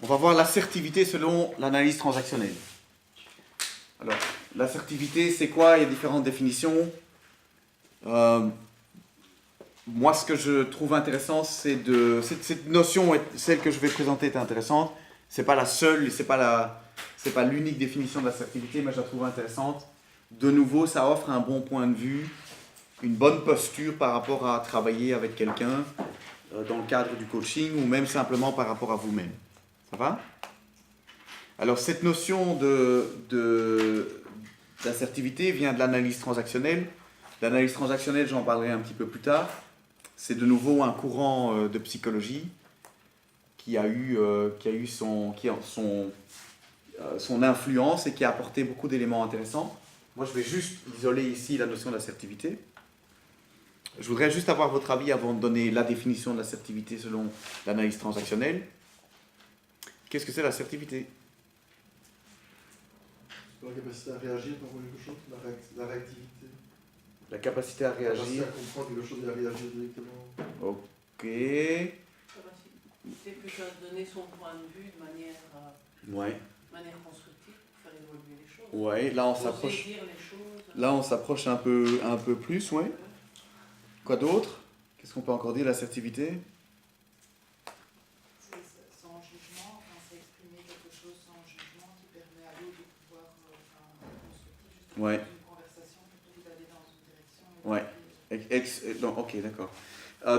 On va voir l'assertivité selon l'analyse transactionnelle. Alors, l'assertivité, c'est quoi? Il y a différentes définitions. Moi, ce que je trouve intéressant, cette notion, celle que je vais présenter est intéressante. C'est pas la seule, c'est pas l'unique définition de l'assertivité, mais je la trouve intéressante. De nouveau, ça offre un bon point de vue, une bonne posture par rapport à travailler avec quelqu'un dans le cadre du coaching ou même simplement par rapport à vous-même. Ça va? Alors, cette notion d'assertivité vient de l'analyse transactionnelle. L'analyse transactionnelle, j'en parlerai un petit peu plus tard. C'est de nouveau un courant de psychologie qui a eu son influence et qui a apporté beaucoup d'éléments intéressants. Moi, je vais juste isoler ici la notion d'assertivité. Je voudrais juste avoir votre avis avant de donner la définition de l'assertivité selon l'analyse transactionnelle. Qu'est-ce que c'est l'assertivité? La capacité à réagir par quelque chose, la réactivité. La capacité à La capacité réagir. à comprendre quelque chose et à réagir directement. Ok. C'est plutôt donner son point de vue de manière constructive pour faire évoluer les choses. Ouais, là on Oser s'approche. dire les choses. Là on s'approche un peu plus, ouais. Quoi d'autre? Qu'est-ce qu'on peut encore dire, l'assertivité? C'est sans jugement, c'est exprimer quelque chose sans jugement qui permet à l'autre de pouvoir constructif justement Ouais. dans une conversation plutôt que d'aller dans une direction. Ouais. Non, ok, d'accord.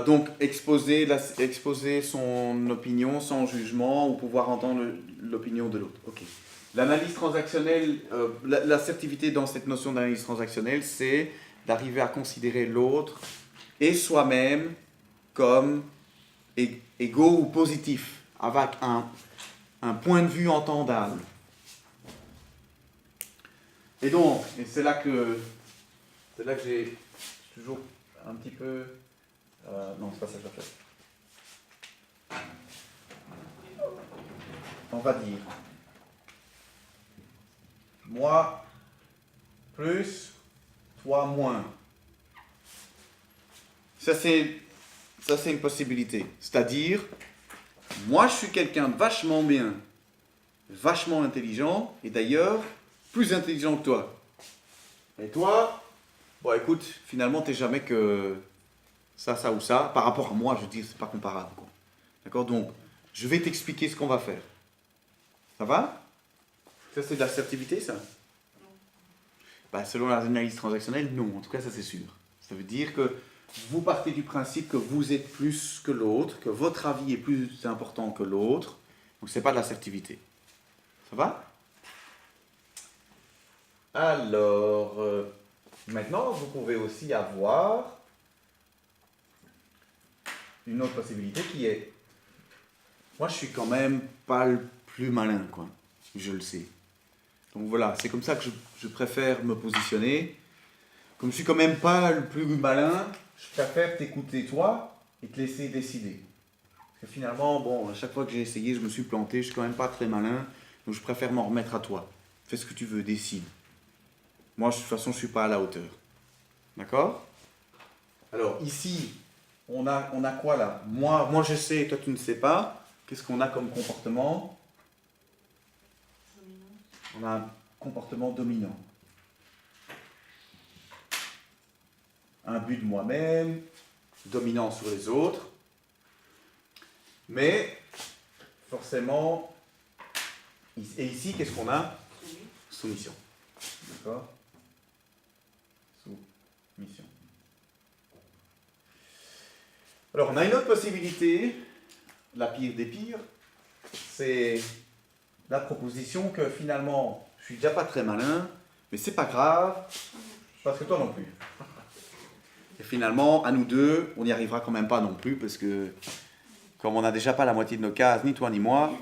Donc exposer son opinion sans jugement ou pouvoir entendre l'opinion de l'autre. Ok. L'analyse transactionnelle, l'assertivité dans cette notion d'analyse transactionnelle, c'est d'arriver à considérer l'autre et soi-même comme égaux ou positifs, avec un point de vue entendable. Et donc, c'est là que j'ai toujours un petit peu... non, c'est pas ça que je vais faire. On va dire moi plus, toi moins. Ça c'est une possibilité. C'est-à-dire, moi je suis quelqu'un de vachement bien, vachement intelligent, et d'ailleurs plus intelligent que toi. Et toi, bon écoute, finalement t'es jamais que ça ou ça. Par rapport à moi, je veux dire, c'est pas comparable, quoi. D'accord? Donc, je vais t'expliquer ce qu'on va faire. Ça va? Ça, c'est de l'assertivité, ça? Bah, selon l'analyse transactionnelle, non. En tout cas, ça, c'est sûr. Ça veut dire que vous partez du principe que vous êtes plus que l'autre, que votre avis est plus important que l'autre. Donc, c'est pas de l'assertivité. Ça va? Alors, maintenant, vous pouvez aussi avoir une autre possibilité qui est... Moi, je suis quand même pas le plus malin, quoi. Je le sais. Donc voilà, c'est comme ça que je préfère me positionner. Comme je suis quand même pas le plus malin, je préfère t'écouter toi et te laisser décider. Parce que finalement, bon, à chaque fois que j'ai essayé, je me suis planté, je suis quand même pas très malin, donc je préfère m'en remettre à toi. Fais ce que tu veux, décide. Moi, de toute façon, je suis pas à la hauteur. D'accord? Alors ici, on a quoi là? Moi je sais, toi tu ne sais pas. Qu'est-ce qu'on a comme comportement? On a un comportement dominant. Un but de moi-même, dominant sur les autres. Mais, forcément, et ici, qu'est-ce qu'on a? Soumission. D'accord? Soumission. Alors, on a une autre possibilité, la pire des pires, c'est la proposition que finalement, je suis déjà pas très malin, mais c'est pas grave, parce que toi non plus. Et finalement, à nous deux, on n'y arrivera quand même pas non plus, parce que comme on n'a déjà pas la moitié de nos cases, ni toi ni moi,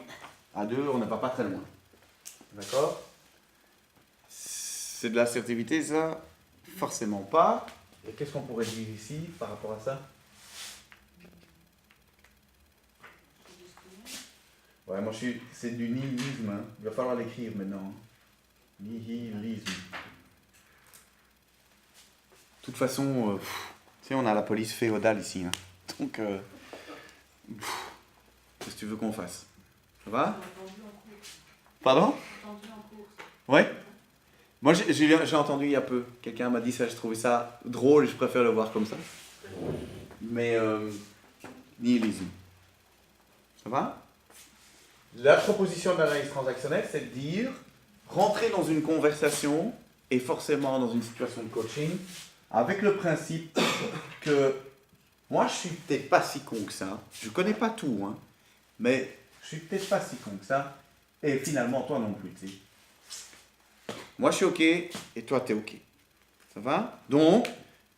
à deux, on ne va pas très loin. D'accord? C'est de l'assertivité, ça? Forcément pas. Et qu'est-ce qu'on pourrait dire ici par rapport à ça? Ouais, moi c'est du nihilisme, hein. Il va falloir l'écrire maintenant. Nihilisme. De toute façon, tu sais, on a la police féodale ici, hein. Donc, qu'est-ce que tu veux qu'on fasse? Ça va? Entendu en cours. Pardon? Entendu en cours. Ouais. Moi, j'ai entendu il y a peu. Quelqu'un m'a dit ça, je trouvais ça drôle, je préfère le voir comme ça. Mais, nihilisme. Ça va? La proposition de l'analyse transactionnelle, c'est de dire, rentrer dans une conversation, et forcément dans une situation de coaching, avec le principe que moi, je suis peut-être pas si con que ça. Je connais pas tout, hein, mais je suis peut-être pas si con que ça. Et finalement, toi non plus, tu sais. Moi, je suis OK et toi, tu es OK. Ça va? Donc,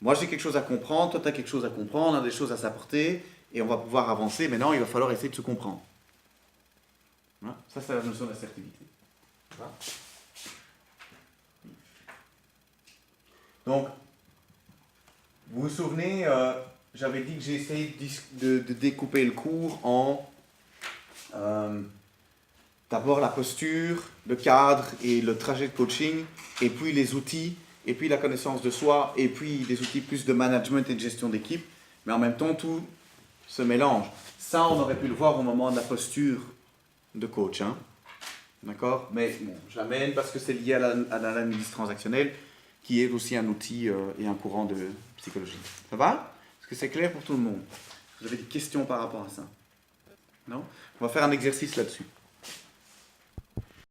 moi, j'ai quelque chose à comprendre, toi, tu as quelque chose à comprendre, on a des choses à s'apporter et on va pouvoir avancer. Maintenant, il va falloir essayer de se comprendre. Hein? Ça, c'est la notion d'assertivité. Ça va? Donc, vous vous souvenez, j'avais dit que j'ai essayé de découper le cours en d'abord la posture, le cadre et le trajet de coaching, et puis les outils, et puis la connaissance de soi, et puis des outils plus de management et de gestion d'équipe. Mais en même temps, tout se mélange. Ça, on aurait pu le voir au moment de la posture de coach. Hein. D'accord? Mais bon, j'amène parce que c'est lié à l'analyse transactionnelle, qui est aussi un outil et un courant de psychologie. Ça va? Est-ce que c'est clair pour tout le monde? Vous avez des questions par rapport à ça? Non? On va faire un exercice là-dessus.